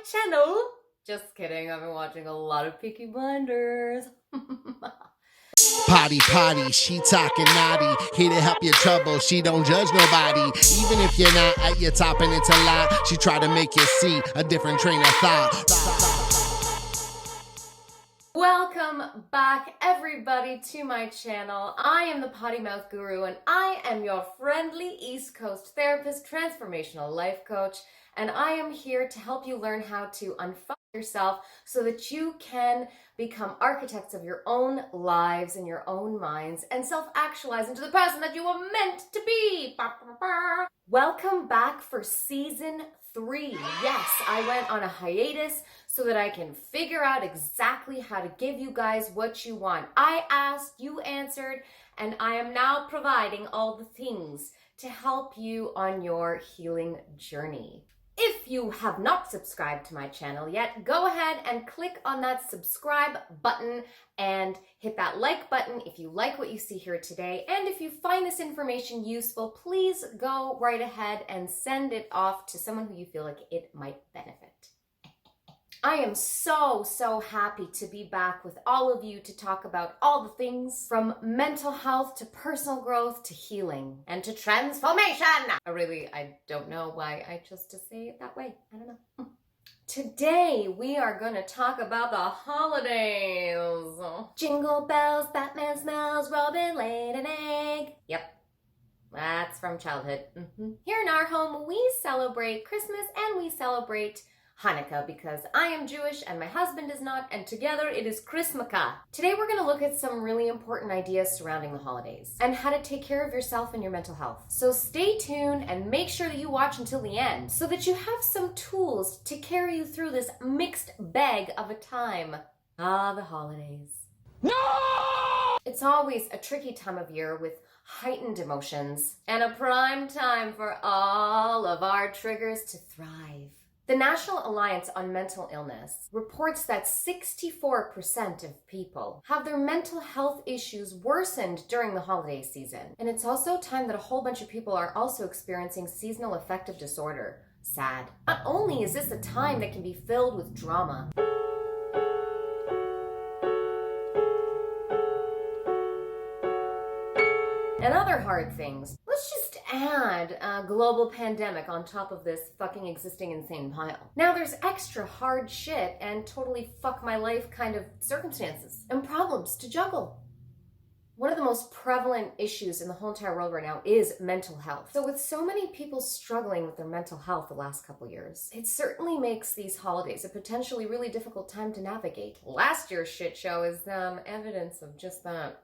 channel. Just kidding, I've been watching a lot of Peaky Blinders. Potty, she talking naughty. Here to help your trouble, she don't judge nobody. Even if you're not at your top and it's a lie, she try to make you see a different train of thought. Welcome back, everybody, to my channel. I am the Pottymouth Guru, and I am your friendly East Coast therapist, transformational life coach, and I am here to help you learn how to unfuck yourself so that you can become architects of your own lives and your own minds and self-actualize into the person that you were meant to be. Welcome back for season 3. Yes, I went on a hiatus so that I can figure out exactly how to give you guys what you want. I asked, you answered, and I am now providing all the things to help you on your healing journey. If you have not subscribed to my channel yet, go ahead and click on that subscribe button and hit that like button if you like what you see here today. And if you find this information useful, please go right ahead and send it off to someone who you feel like it might benefit. I am so happy to be back with all of you to talk about all the things from mental health to personal growth to healing and to transformation. I don't know why I chose to say it that way. I don't know. Today we are going to talk about the holidays. Jingle bells, Batman smells, Robin laid an egg. Yep. That's from childhood. Here in our home, we celebrate Christmas and we celebrate Hanukkah because I am Jewish and my husband is not, and together it is Christmaka. Today we're going to look at some really important ideas surrounding the holidays and how to take care of yourself and your mental health. So stay tuned and make sure that you watch until the end so that you have some tools to carry you through this mixed bag of a time. The holidays. No! It's always a tricky time of year with heightened emotions and a prime time for all of our triggers to thrive. The National Alliance on Mental Illness reports that 64% of people have their mental health issues worsened during the holiday season. And it's also time that a whole bunch of people are also experiencing seasonal affective disorder. Sad. Not only is this a time that can be filled with drama, and other hard things, let's just add a global pandemic on top of this fucking existing insane pile. Now there's extra hard shit and totally fuck my life kind of circumstances and problems to juggle. One of the most prevalent issues in the whole entire world right now is mental health. So with so many people struggling with their mental health the last couple years, it certainly makes these holidays a potentially really difficult time to navigate. Last year's shit show is evidence of just that.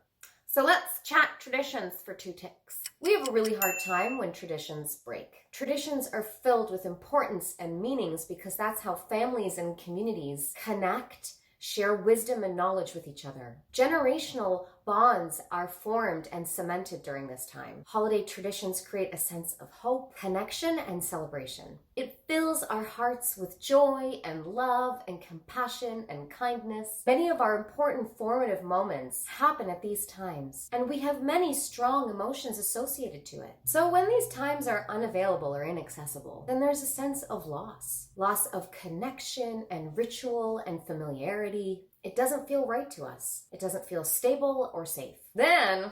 So let's chat traditions for 2 ticks. We have a really hard time when traditions break. Traditions are filled with importance and meanings because that's how families and communities connect, share wisdom and knowledge with each other. Generational bonds are formed and cemented during this time. Holiday traditions create a sense of hope, connection, and celebration. It fills our hearts with joy and love and compassion and kindness. Many of our important formative moments happen at these times, and we have many strong emotions associated to it. So when these times are unavailable or inaccessible, then there's a sense of loss. Loss of connection and ritual and familiarity. It doesn't feel right to us. It doesn't feel stable or safe. Then,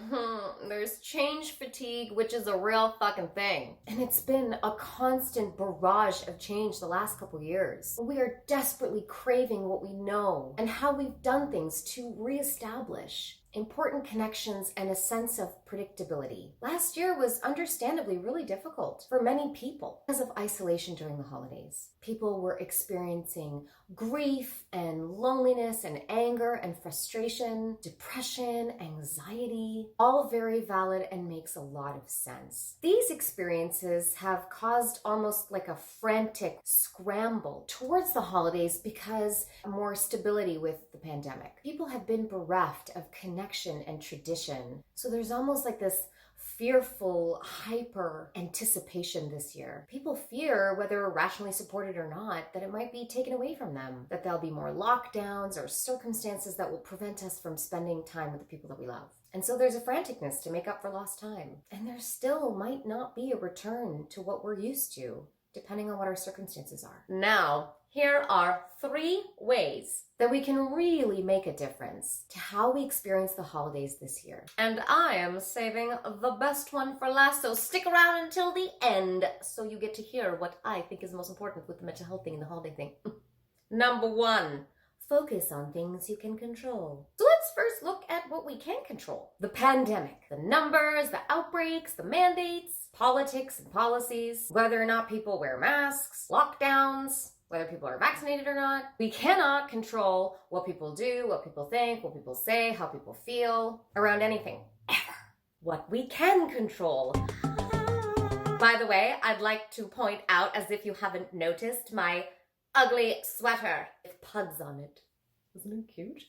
there's change fatigue, which is a real fucking thing. And it's been a constant barrage of change the last couple years. We are desperately craving what we know and how we've done things to reestablish important connections and a sense of predictability. Last year was understandably really difficult for many people because of isolation during the holidays. People were experiencing grief and loneliness and anger and frustration, depression, anxiety, all very valid and makes a lot of sense. These experiences have caused almost like a frantic scramble towards the holidays because more stability with the pandemic. People have been bereft of connection and tradition. So there's almost like this fearful, hyper anticipation this year. People fear, whether rationally supported or not, that it might be taken away from them, that there'll be more lockdowns or circumstances that will prevent us from spending time with the people that we love. And so there's a franticness to make up for lost time. And there still might not be a return to what we're used to. depending on what our circumstances are. Now, here are 3 ways that we can really make a difference to how we experience the holidays this year. And I am saving the best one for last, so stick around until the end so you get to hear what I think is most important with the mental health thing and the holiday thing. Number 1, focus on things you can control. So let's first look at what we can control. The pandemic, the numbers, the outbreaks, the mandates, politics and policies, whether or not people wear masks, lockdowns, whether people are vaccinated or not. We cannot control what people do, what people think, what people say, how people feel around anything, ever. What we can control. By the way, I'd like to point out, as if you haven't noticed, my ugly sweater with puds on it. Isn't it cute?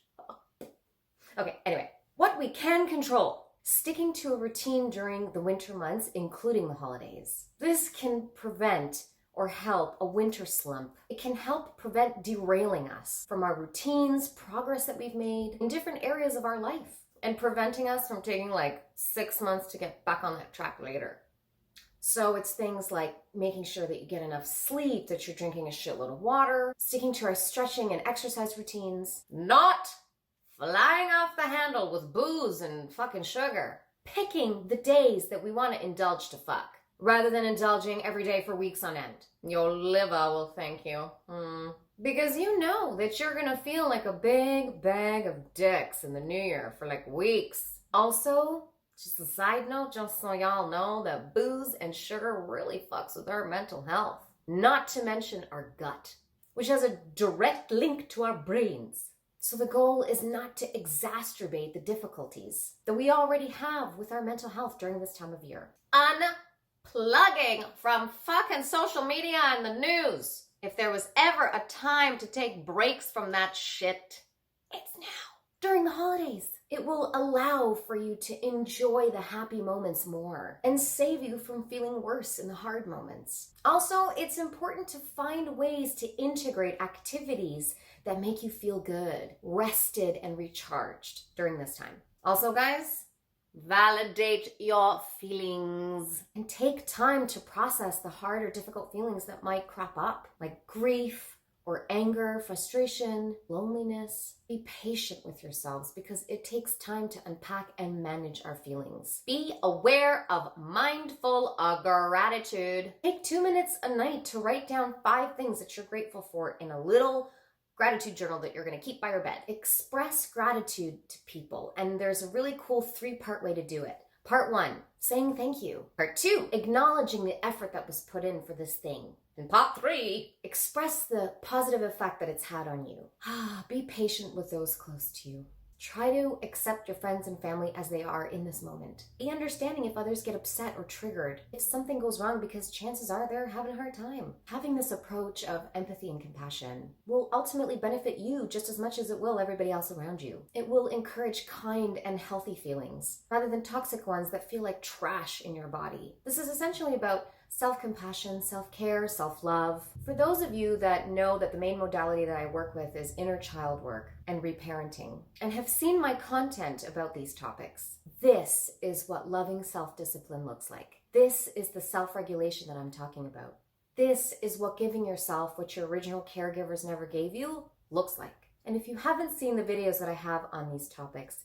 Okay, anyway, what we can control. Sticking to a routine during the winter months, including the holidays. This can prevent or help a winter slump. It can help prevent derailing us from our routines, progress that we've made in different areas of our life, and preventing us from taking like 6 months to get back on that track later. So it's things like making sure that you get enough sleep, that you're drinking a shitload of water, sticking to our stretching and exercise routines, not flying off the handle with booze and fucking sugar, picking the days that we want to indulge to fuck, rather than indulging every day for weeks on end. Your liver will thank you. Because you know that you're gonna feel like a big bag of dicks in the new year for like weeks. Also, just a side note, just so y'all know that booze and sugar really fucks with our mental health. Not to mention our gut, which has a direct link to our brains. So the goal is not to exacerbate the difficulties that we already have with our mental health during this time of year. Unplugging from fucking social media and the news. If there was ever a time to take breaks from that shit, it's now. During the holidays, it will allow for you to enjoy the happy moments more and save you from feeling worse in the hard moments. Also, it's important to find ways to integrate activities that make you feel good, rested, and recharged during this time. Also, guys, validate your feelings and take time to process the hard or difficult feelings that might crop up, like grief, or anger, frustration, loneliness. Be patient with yourselves because it takes time to unpack and manage our feelings. Be aware of mindful gratitude. Take 2 minutes a night to write down 5 things that you're grateful for in a little gratitude journal that you're going to keep by your bed. Express gratitude to people, and there's a really cool 3-part way to do it. Part 1, saying thank you. Part 2, acknowledging the effort that was put in for this thing. And part 3, express the positive effect that it's had on you. Be patient with those close to you. Try to accept your friends and family as they are in this moment. Be understanding if others get upset or triggered, if something goes wrong, because chances are they're having a hard time. Having this approach of empathy and compassion will ultimately benefit you just as much as it will everybody else around you. It will encourage kind and healthy feelings, rather than toxic ones that feel like trash in your body. This is essentially about self-compassion, self-care, self-love. For those of you that know that the main modality that I work with is inner child work and reparenting, and have seen my content about these topics, this is what loving self-discipline looks like. This is the self-regulation that I'm talking about. This is what giving yourself what your original caregivers never gave you looks like. And if you haven't seen the videos that I have on these topics,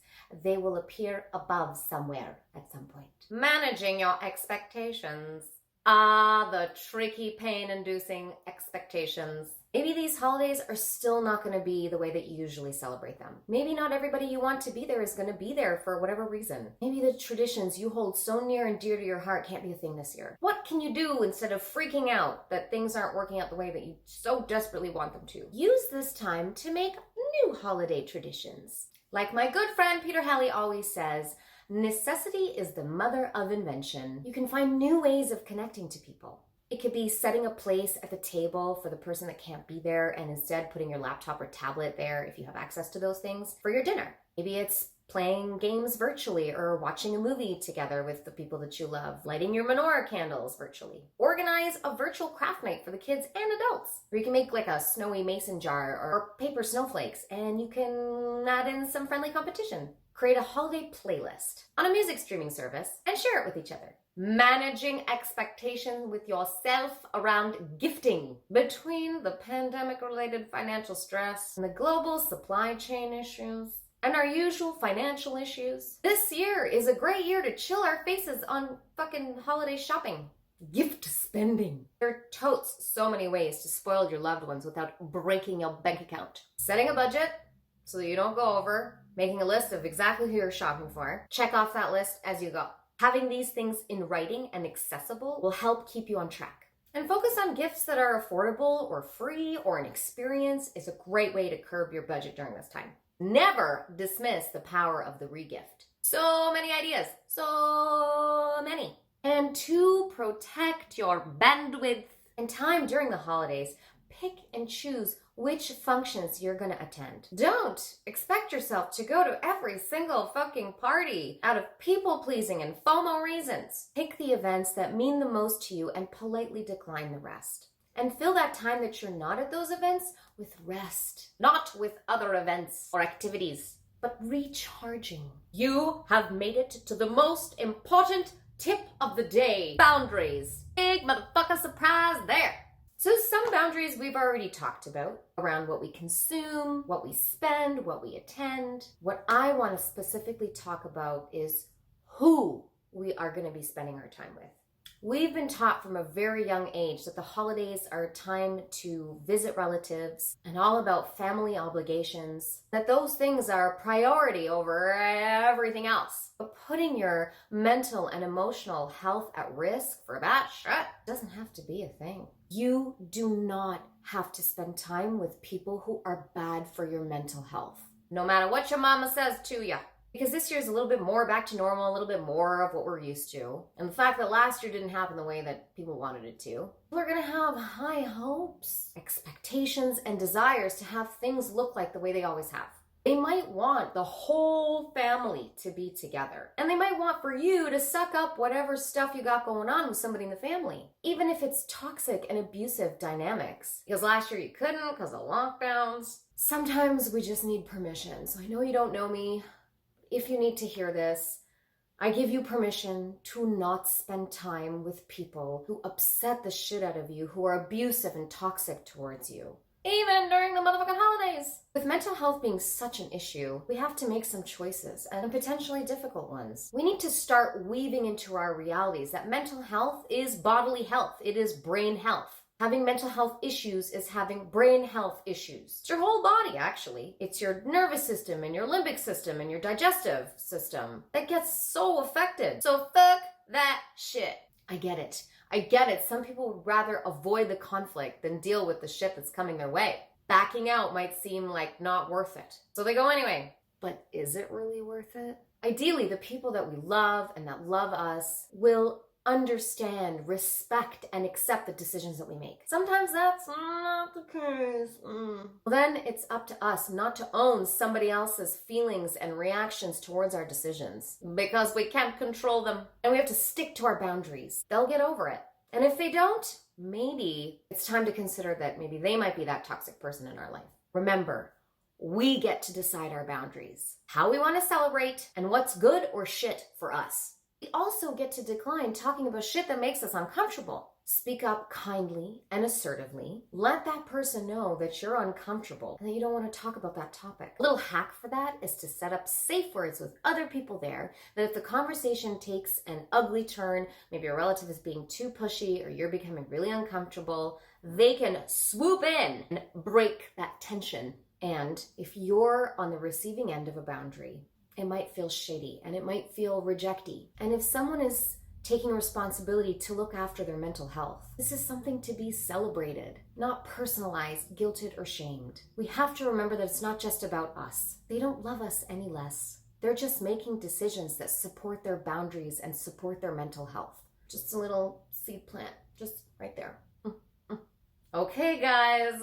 they will appear above somewhere at some point. Managing your expectations. The tricky, pain-inducing expectations. Maybe these holidays are still not going to be the way that you usually celebrate them. Maybe not everybody you want to be there is going to be there for whatever reason. Maybe the traditions you hold so near and dear to your heart can't be a thing this year. What can you do instead of freaking out that things aren't working out the way that you so desperately want them to? Use this time to make new holiday traditions. Like my good friend Peter Halley always says, necessity is the mother of invention. You can find new ways of connecting to people. It could be setting a place at the table for the person that can't be there and instead putting your laptop or tablet there if you have access to those things for your dinner. Maybe it's playing games virtually or watching a movie together with the people that you love, lighting your menorah candles virtually. Organize a virtual craft night for the kids and adults, where you can make like a snowy mason jar or paper snowflakes, and you can add in some friendly competition. Create a holiday playlist on a music streaming service and share it with each other. Managing expectations with yourself around gifting. Between the pandemic-related financial stress and the global supply chain issues and our usual financial issues, this year is a great year to chill our faces on fucking holiday shopping. Gift spending. There are totes so many ways to spoil your loved ones without breaking your bank account. Setting a budget so that you don't go over, making a list of exactly who you're shopping for. Check off that list as you go. Having these things in writing and accessible will help keep you on track. And focus on gifts that are affordable or free or an experience is a great way to curb your budget during this time. Never dismiss the power of the regift. So many ideas, so many. And to protect your bandwidth and time during the holidays, pick and choose which functions you're gonna attend. Don't expect yourself to go to every single fucking party out of people-pleasing and FOMO reasons. Pick the events that mean the most to you and politely decline the rest. And fill that time that you're not at those events with rest, not with other events or activities, but recharging. You have made it to the most important tip of the day. Boundaries. Big motherfucker surprise there. So some boundaries we've already talked about around what we consume, what we spend, what we attend. What I want to specifically talk about is who we are going to be spending our time with. We've been taught from a very young age that the holidays are a time to visit relatives and all about family obligations, that those things are a priority over everything else. But putting your mental and emotional health at risk for that shit doesn't have to be a thing. You do not have to spend time with people who are bad for your mental health, no matter what your mama says to you. Because this year's a little bit more back to normal, a little bit more of what we're used to. And the fact that last year didn't happen the way that people wanted it to. People are gonna have high hopes, expectations, and desires to have things look like the way they always have. They might want the whole family to be together. And they might want for you to suck up whatever stuff you got going on with somebody in the family. Even if it's toxic and abusive dynamics. Because last year you couldn't because of lockdowns. Sometimes we just need permission. So I know you don't know me. If you need to hear this, I give you permission to not spend time with people who upset the shit out of you, who are abusive and toxic towards you. Even during the motherfucking holidays. With mental health being such an issue, we have to make some choices, and potentially difficult ones. We need to start weaving into our realities that mental health is bodily health. It is brain health. Having mental health issues is having brain health issues. It's your whole body, actually. It's your nervous system and your limbic system and your digestive system that gets so affected. So fuck that shit. I get it. I get it. Some people would rather avoid the conflict than deal with the shit that's coming their way. Backing out might seem like not worth it. So they go anyway. But is it really worth it? Ideally, the people that we love and that love us will understand, respect, and accept the decisions that we make. Sometimes that's not the case. Well, then it's up to us not to own somebody else's feelings and reactions towards our decisions because we can't control them and we have to stick to our boundaries. They'll get over it. And if they don't, maybe it's time to consider that maybe they might be that toxic person in our life. Remember, we get to decide our boundaries, how we want to celebrate, and what's good or shit for us. We also get to decline talking about shit that makes us uncomfortable. Speak up kindly and assertively. Let that person know that you're uncomfortable and that you don't want to talk about that topic. A little hack for that is to set up safe words with other people there, that if the conversation takes an ugly turn, maybe a relative is being too pushy or you're becoming really uncomfortable, they can swoop in and break that tension. And if you're on the receiving end of a boundary, it might feel shady and it might feel rejecty. And if someone is taking responsibility to look after their mental health, this is something to be celebrated, not personalized, guilted, or shamed. We have to remember that it's not just about us. They don't love us any less. They're just making decisions that support their boundaries and support their mental health. Just a little seed plant, just right there. Okay, guys.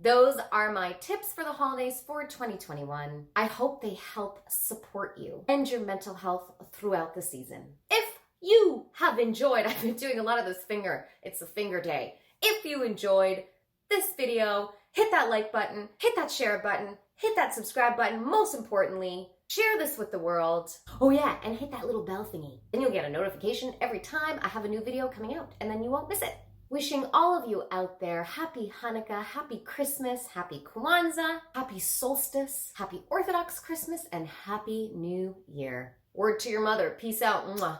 Those are my tips for the holidays for 2021. I hope they help support you and your mental health throughout the season. If you have enjoyed, I've been doing a lot of this it's a finger day. If you enjoyed this video, hit that like button, hit that share button, hit that subscribe button. Most importantly, Share this with the world. Oh yeah, and hit that little bell thingy. Then you'll get a notification every time I have a new video coming out, and then you won't miss it. Wishing all of you out there happy Hanukkah, happy Christmas, happy Kwanzaa, happy solstice, happy Orthodox Christmas, and happy New Year. Word to your mother. Peace out. Mwah.